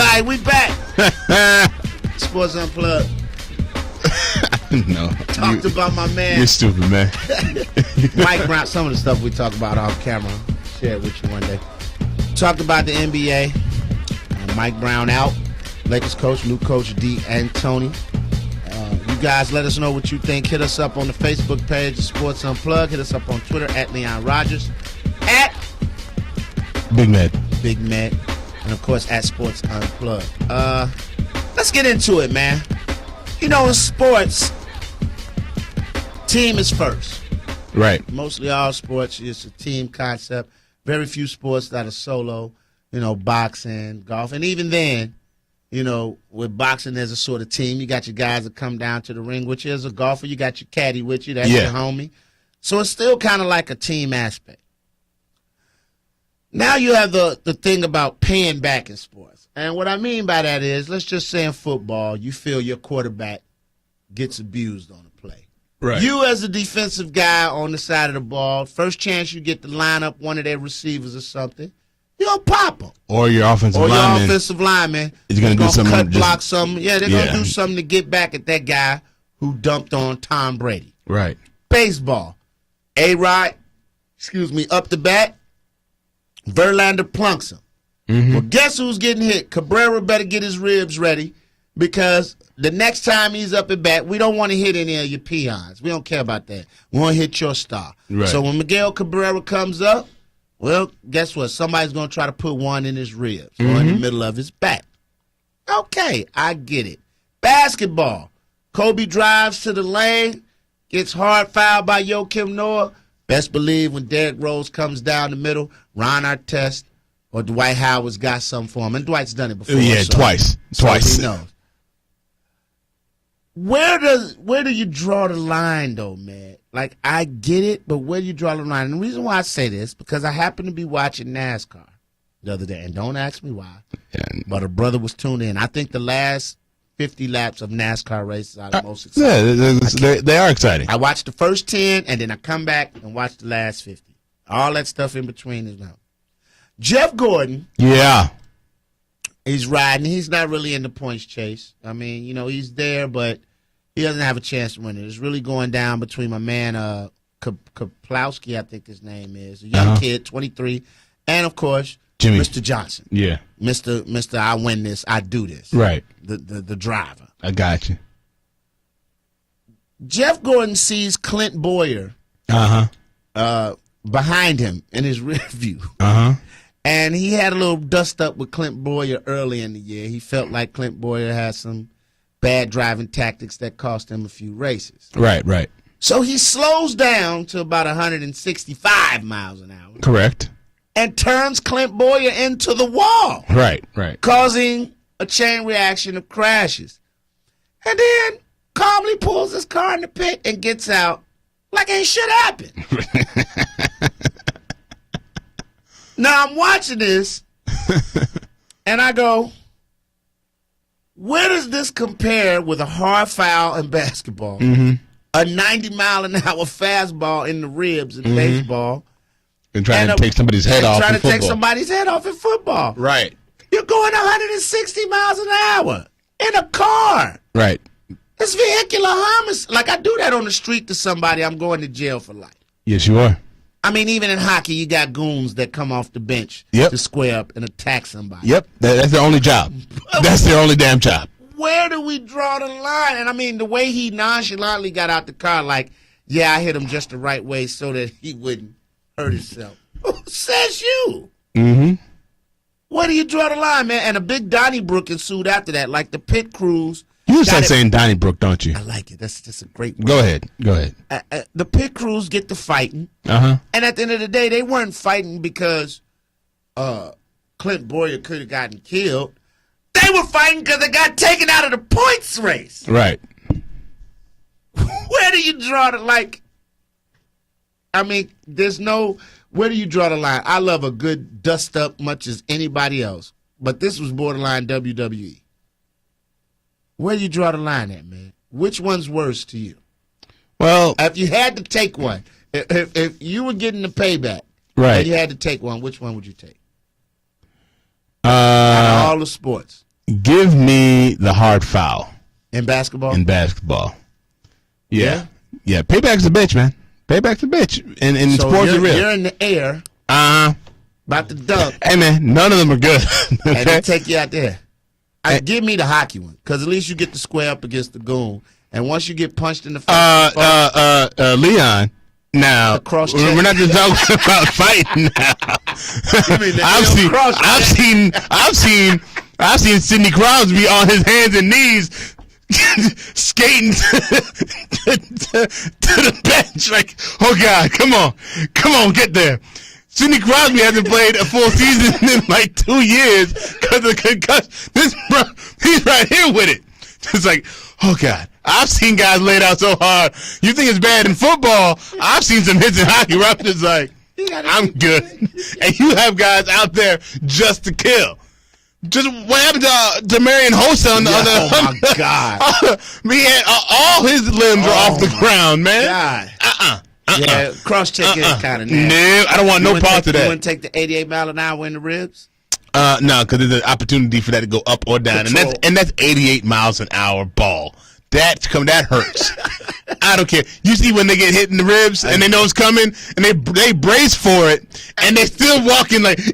right, we back. Sports Unplugged. No. Talked about my man. You're stupid, man. Mike Brown. Some of the stuff we talk about off camera. Share it with you one day. Talked about the NBA. Mike Brown out. Lakers coach, new coach D. Antony. You guys let us know what you think. Hit us up on the Facebook page, Sports Unplugged. Hit us up on Twitter, at Leon Rogers. At Big Med. Big Med. And, of course, at Sports Unplugged. Let's get into it, man. You know, in sports, team is first. Right. Mostly all sports, it's a team concept. Very few sports that are solo, you know, boxing, golf. And even then, you know, with boxing, there's a sort of team. You got your guys that come down to the ring with you. As a golfer, you got your caddy with you. That's your homie. So it's still kind of like a team aspect. Now you have the thing about paying back in sports. And what I mean by that is, let's just say in football, you feel your quarterback gets abused on a play. Right. You as a defensive guy on the side of the ball, first chance you get to line up one of their receivers or something, you're going to pop them. Or your offensive lineman is going to do something. Cut block something. Yeah, they're going to do something to get back at that guy who dumped on Tom Brady. Right. Baseball. A-Rod, up the bat. Verlander plunks him. Mm-hmm. Well, guess who's getting hit? Cabrera better get his ribs ready because the next time he's up at bat, we don't want to hit any of your peons. We don't care about that. We want to hit your star. Right. So when Miguel Cabrera comes up, well, guess what? Somebody's going to try to put one in his ribs or in the middle of his back. Okay, I get it. Basketball. Kobe drives to the lane, gets hard fouled by Joakim Noah. Best believe when Derrick Rose comes down the middle, Ron Artest or Dwight Howard's got something for him. And Dwight's done it before. Yeah, so, twice. So he knows. Where do you draw the line, though, man? Like, I get it, but where do you draw the line? And the reason why I say this, because I happened to be watching NASCAR the other day. And don't ask me why. Yeah. But a brother was tuned in. I think the last 50 laps of NASCAR races are the most exciting. Yeah, they are exciting. I watched the first 10, and then I come back and watch the last 50. All that stuff in between is now. Jeff Gordon. Yeah. He's riding. He's not really in the points chase. I mean, you know, he's there, but he doesn't have a chance to win it. It's really going down between my man Kaplowski, I think his name is, a young kid, 23, and, of course, Jimmy. Mr. Johnson. Yeah. Mr. I win this, I do this. Right. The driver. I got you. Jeff Gordon sees Clint Boyer behind him in his rear view. And he had a little dust up with Clint Boyer early in the year. He felt like Clint Boyer had some bad driving tactics that cost him a few races. Right. So he slows down to about 165 miles an hour. Correct. And turns Clint Boyer into the wall. Right. Causing a chain reaction of crashes. And then calmly pulls his car in the pit and gets out like ain't shit happened. Now I'm watching this and I go, where does this compare with a hard foul in basketball, a 90-mile-an-hour fastball in the ribs in baseball, and trying to take somebody's head off in football? Trying to take somebody's head off in football. Right. You're going 160 miles an hour in a car. Right. It's vehicular homicide. Like, I do that on the street to somebody, I'm going to jail for life. Yes, you are. I mean, even in hockey, you got goons that come off the bench to square up and attack somebody. Yep. That's their only job. That's their only damn job. Where do we draw the line? And, I mean, the way he nonchalantly got out the car, like, yeah, I hit him just the right way so that he wouldn't hurt himself. Who says you? Where do you draw the line, man? And a big Donnybrook ensued after that, like the pit crews. You start saying Donnybrook, don't you? I like it. That's just a great word. Go ahead. The pit crews get to fighting. And at the end of the day, they weren't fighting because Clint Boyer could have gotten killed. They were fighting because they got taken out of the points race. Right. Where do you draw the, like, I mean, where do you draw the line? I love a good dust up much as anybody else, but this was borderline WWE. Where do you draw the line at, man? Which one's worse to you? Well, if you had to take one, if you were getting the payback, right, and you had to take one, which one would you take? Out of all the sports. Give me the hard foul In basketball? in basketball. Yeah. Payback's a bitch, man. Payback's a bitch. And So sports are real. you're in the air, about to dunk, Hey, man, none of them are good. and Okay? they take you out there. Give me the hockey one, because at least you get to square up against the goon. And once you get punched in the face, Leon. Now we're not just talking about fighting now. I've seen Sidney Crosby on his hands and knees skating to the bench like, oh God, come on, get there. Sidney Crosby hasn't played a full season in like 2 years because of concussion. This bro, he's right here with it. It's like, oh God, I've seen guys laid out so hard. You think it's bad in football? I've seen some hits in hockey where I'm just like, I'm good. And you have guys out there just to kill. Just what happened to Marion Hossa on the other? Oh my God! Man, all his limbs are off the ground, man. God. Yeah, cross check is kind of nasty. No, I don't want no part of that. You wouldn't take the 88 mile an hour in the ribs? No, because there's an opportunity for that to go up or down, and that's 88 miles an hour ball. That hurts. I don't care. You see when they get hit in the ribs and they know it's coming and they brace for it and they're still walking like they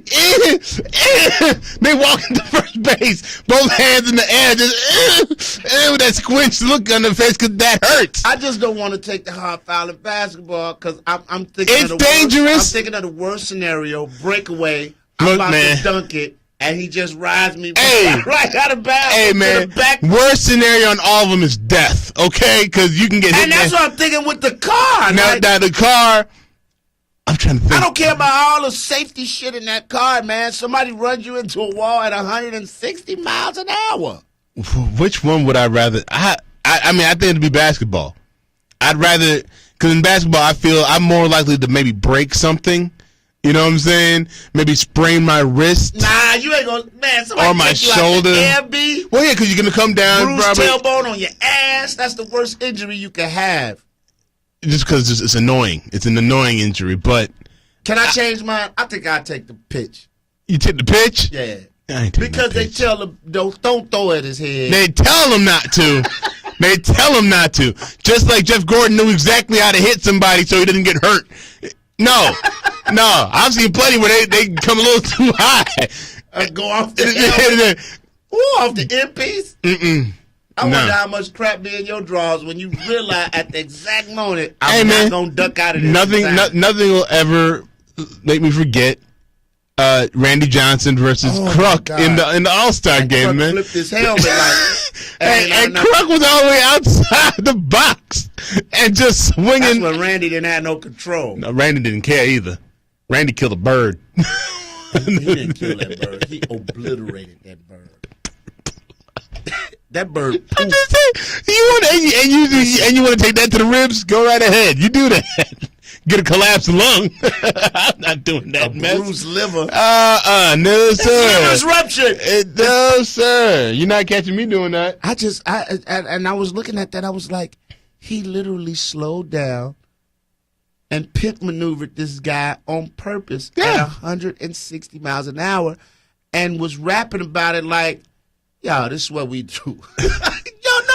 walk into first base, both hands in the air, just with that squinch look on their face because that hurts. I just don't want to take the hard foul in basketball because I'm thinking it's of the dangerous. Worst, I'm thinking of the worst scenario: breakaway. I'm Look, about man. to dunk it. And he just rides me right out of bounds. Hey, man, worst scenario on all of them is death, okay? Because you can get hit. And that's what I'm thinking with the car. Now, the car, I'm trying to think. I don't care about all the safety shit in that car, man. Somebody runs you into a wall at 160 miles an hour. Which one would I rather? I mean, I think it'd be basketball. I'd rather, because in basketball, I feel I'm more likely to maybe break something. You know what I'm saying? Maybe sprain my wrist. Nah, you ain't gonna, man. Somebody or my shoulder. Like the well, yeah, because you're gonna come down. Bruised probably tailbone on your ass. That's the worst injury you can have. Just because it's annoying. It's an annoying injury. But can I change mine? I think I'll take the pitch. You take the pitch? Yeah. Because they tell him don't throw at his head. They tell him not to. They tell him not to. Just like Jeff Gordon knew exactly how to hit somebody so he didn't get hurt. No, I've seen plenty where they come a little too high. Go off the helmet. Ooh, off the earpiece. I wonder how much crap be in your drawers when you realize at the exact moment I'm not gonna duck out of this. Nothing will ever make me forget Randy Johnson versus Kruk in the All-Star game, Kruk man. flipped his helmet like. And Kruk was all the way outside the box and just swinging. That's when Randy didn't have no control. No, Randy didn't care either. Randy killed a bird. He didn't kill that bird. He obliterated that bird. That bird. I'm just saying, you want to take that to the ribs? Go right ahead. You do that. Get a collapsed lung. I'm not doing that, man. Bruised liver. No, sir. Liver's ruptured. No, sir. You're not catching me doing that. I was looking at that. I was like, he literally slowed down and pit maneuvered this guy on purpose at 160 miles an hour and was rapping about it like, yo, this is what we do.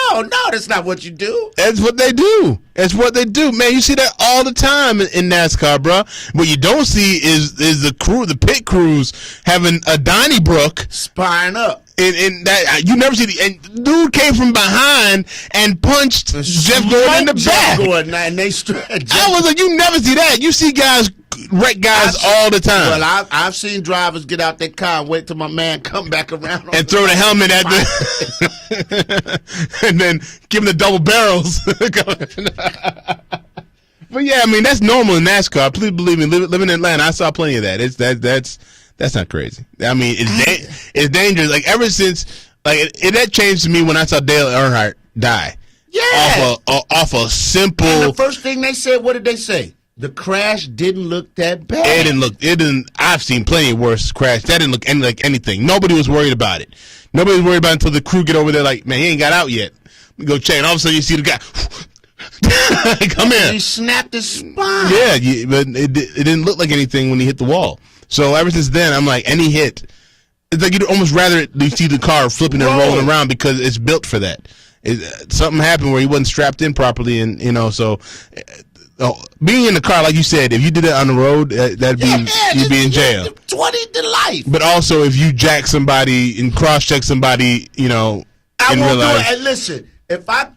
No, that's not what you do. That's what they do. That's what they do, man. You see that all the time in NASCAR, bro. What you don't see is the pit crews having a Donnybrook spying up. And that you never see and dude came from behind and punched Jeff Gordon in the back. And they I was like, you never see that. You see guys wreck guys all the time. Well, I've seen drivers get out their car and wait till my man come back around and throw the helmet at and then give him the double barrels. But yeah, I mean that's normal in NASCAR. Please believe me, living in Atlanta, I saw plenty of that. That's not crazy. I mean, it's dangerous. Like ever since, that changed to me when I saw Dale Earnhardt die. Yeah, off a simple. And the first thing they said, what did they say? The crash didn't look that bad. It didn't. I've seen plenty of worse crash. That didn't look like anything. Nobody was worried about it. Nobody was worried about it until the crew get over there. Like, man, he ain't got out yet. We go check, and all of a sudden you see the guy. Come here. He snapped his spine. Yeah, but it didn't look like anything when he hit the wall. So ever since then, I'm like, any hit, It's like you'd almost rather you see the car flipping and rolling around because it's built for that. Something happened where he wasn't strapped in properly, and so being in the car, like you said, if you did it on the road, you'd be in jail. 20 to life. But also, if you jack somebody and cross-check somebody, I won't do it. And listen, if I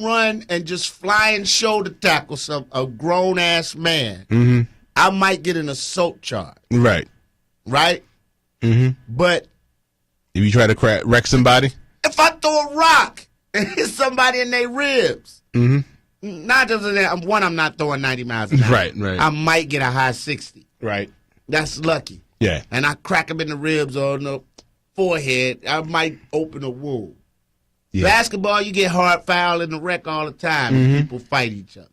run and just fly and shoulder tackle a grown ass man, I might get an assault charge. Right. But if you try to wreck somebody, if I throw a rock and hit somebody in their ribs, not just that. I'm not throwing 90 miles an hour. Right. I might get a high 60. Right. That's lucky. Yeah. And I crack them in the ribs or in the forehead, I might open a wound. Yeah. Basketball, you get hard foul in the wreck all the time. And people fight each other.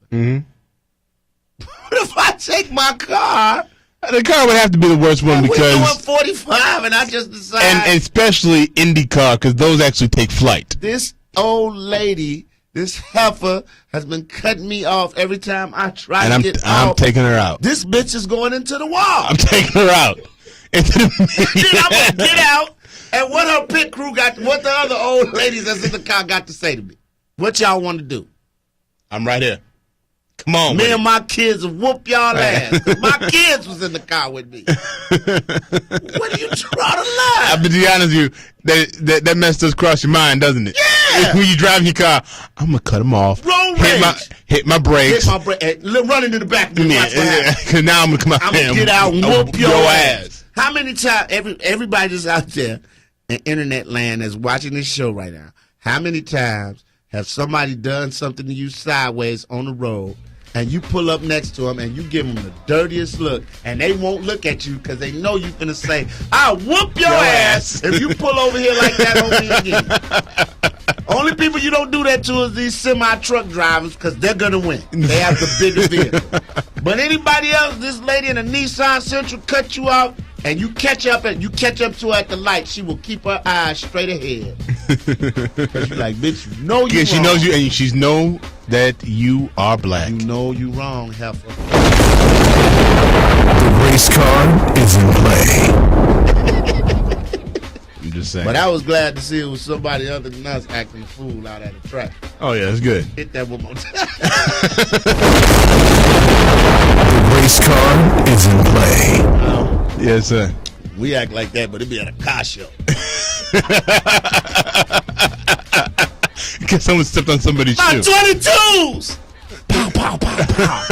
But if I take my car, the car would have to be the worst one because we're doing 45, and I just decide, and especially IndyCar because those actually take flight. This old lady, this heifer, has been cutting me off every time I try to get out. I'm taking her out. This bitch is going into the wall. I'm taking her out. Then I'm gonna get out, and what her pit crew what the other old ladies that's in the car got to say to me. What y'all want to do? I'm right here. Come on, me and my kids will whoop y'all ass. My kids was in the car with me. What are you trying to lie? I'll be honest with you, that mess does cross your mind, doesn't it? Yeah. When you drive your car, I'm gonna cut them off. Roll rage. Hit my brakes. Run into the back of me. Because now I'm gonna come out. I'm gonna get out and whoop your ass. How many times everybody that's out there in internet land that's watching this show right now? How many times have somebody done something to you sideways on the road, and you pull up next to them and you give them the dirtiest look, and they won't look at you because they know you finna say, "I'll whoop your ass if you pull over here like that on me again." Only people you don't do that to is these semi-truck drivers because they're gonna win. They have the bigger vehicle. But anybody else, this lady in a Nissan Sentra cut you out, and you catch up to her at the light, she will keep her eyes straight ahead. Because you're like, bitch, you know you wrong. She knows you, and she knows that you are black. You know you wrong, heifer. The race car is in play. I'm just saying. But I was glad to see it was somebody other than us acting a fool out at the track. Oh, yeah, that's good. Hit that one more time. The race car is in play. Yes, sir. We act like that, but it be at a car show. Because someone stepped on somebody's my shoe. 22s! Pow, pow, pow, pow.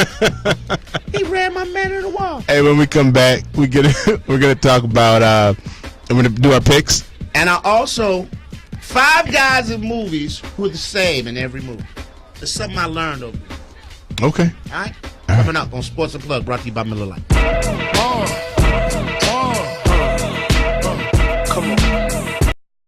He ran my man in the wall. Hey, when we come back, we're gonna talk about we're gonna do our picks. And I also 5 guys in movies who are the same in every movie. It's something I learned over there. Okay. All right? Coming up on Sports Unplugged, brought to you by Miller Lite.